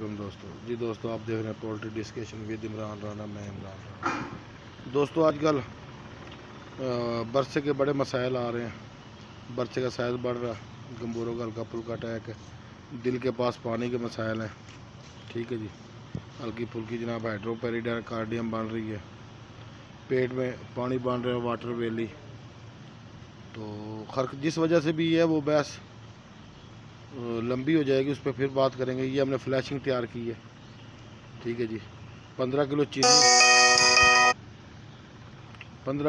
علیکم دوستو آپ دیکھ رہے ہیں poultry discussion with Imran Rana. میں عمران رانا. دوستو آج کل برسے کے بڑے مسائل آ رہے ہیں. برسے کا سائز بڑھ رہا ہے, گمبوروں کا ہلکا پھلکا اٹیک ہے, دل کے پاس پانی کے مسائل ہیں. ٹھیک ہے جی, ہلکی پھلکی جناب ہائیڈرو پیریکارڈیم بن رہی ہے, پیٹ میں پانی بن رہا ہے, واٹر ویلی. تو جس وجہ سے بھی ہے وہ بحث لمبی ہو جائے گی, اس پہ پھر بات کریں گے. یہ ہم نے فلیشنگ تیار کی ہے. ٹھیک ہے جی, 15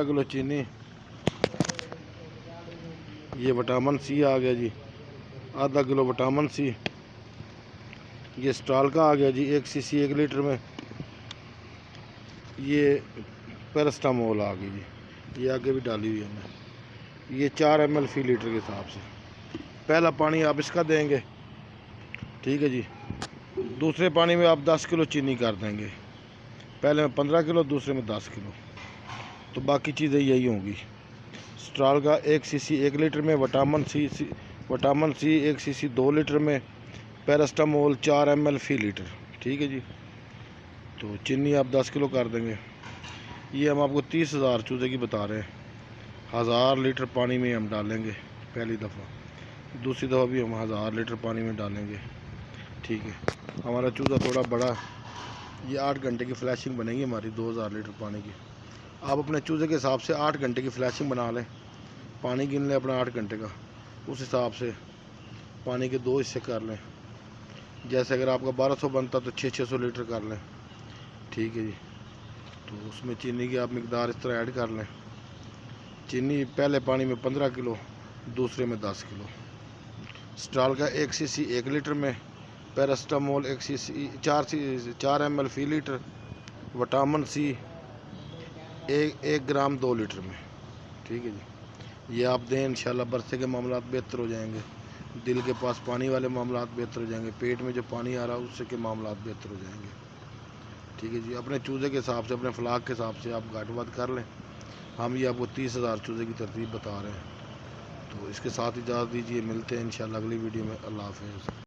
کلو چینی, یہ وٹامن سی آ گیا جی, آدھا کلو وٹامن سی. یہ سٹال کا آ گیا جی 1 cc 1 لیٹر میں. یہ پیرسٹامول آ گئی جی, یہ آگے بھی ڈالی ہوئی ہے ہم نے. یہ 4 ml فی لیٹر کے حساب سے. پہلا پانی آپ اس کا دیں گے. ٹھیک ہے جی, دوسرے پانی میں آپ 10 کلو چینی کر دیں گے. پہلے میں 15 کلو, دوسرے میں 10 کلو. تو باقی چیزیں یہی ہوں گی. سٹرال کا 1 cc 1 لیٹر میں, وٹامن سی 1 cc 2 لیٹر میں, پیرسٹامول 4 ml فی لیٹر. ٹھیک ہے جی, تو چینی آپ 10 کلو کر دیں گے. یہ ہم آپ کو 30,000 چوزے کی بتا رہے ہیں. 1000 لیٹر پانی میں ہم ڈالیں گے پہلی دفعہ, دوسری دفعہ بھی ہم 1000 لیٹر پانی میں ڈالیں گے. ٹھیک ہے, ہمارا چوزا تھوڑا بڑا, یہ 8 گھنٹے کی فلیشنگ بنے گی ہماری 2000 لیٹر پانی کی. آپ اپنے چوزے کے حساب سے 8 گھنٹے کی فلیشنگ بنا لیں. پانی گن لیں اپنا 8 گھنٹے کا, اس حساب سے پانی کے 2 حصے کر لیں. جیسے اگر آپ کا 1200 بنتا تو 600 لیٹر کر لیں. ٹھیک ہے جی, تو اس میں چینی کی آپ مقدار اس طرح ایڈ کر لیں. چینی پہلے پانی میں 15 کلو, دوسرے میں 10 کلو. سٹرال کا 1 cc 1 لیٹر میں, پیرسٹامول 1 cc 4 ml فی litre, vitamin C 1 gram 2 litre میں. ٹھیک ہے جی, یہ آپ دیں, انشاءاللہ برسے کے معاملات بہتر ہو جائیں گے. دل کے پاس پانی والے معاملات بہتر ہو جائیں گے. پیٹ میں جو پانی آ رہا ہے اس سے کے معاملات بہتر ہو جائیں گے. ٹھیک ہے جی, اپنے چوزے کے حساب سے, اپنے فلاق کے حساب سے آپ گھٹ وٹ کر لیں. ہم یہ آپ کو 30,000 چوزے کی ترتیب بتا رہے ہیں. تو اس کے ساتھ اجازت دیجیے, ملتے ہیں انشاءاللہ اگلی ویڈیو میں. اللہ حافظ.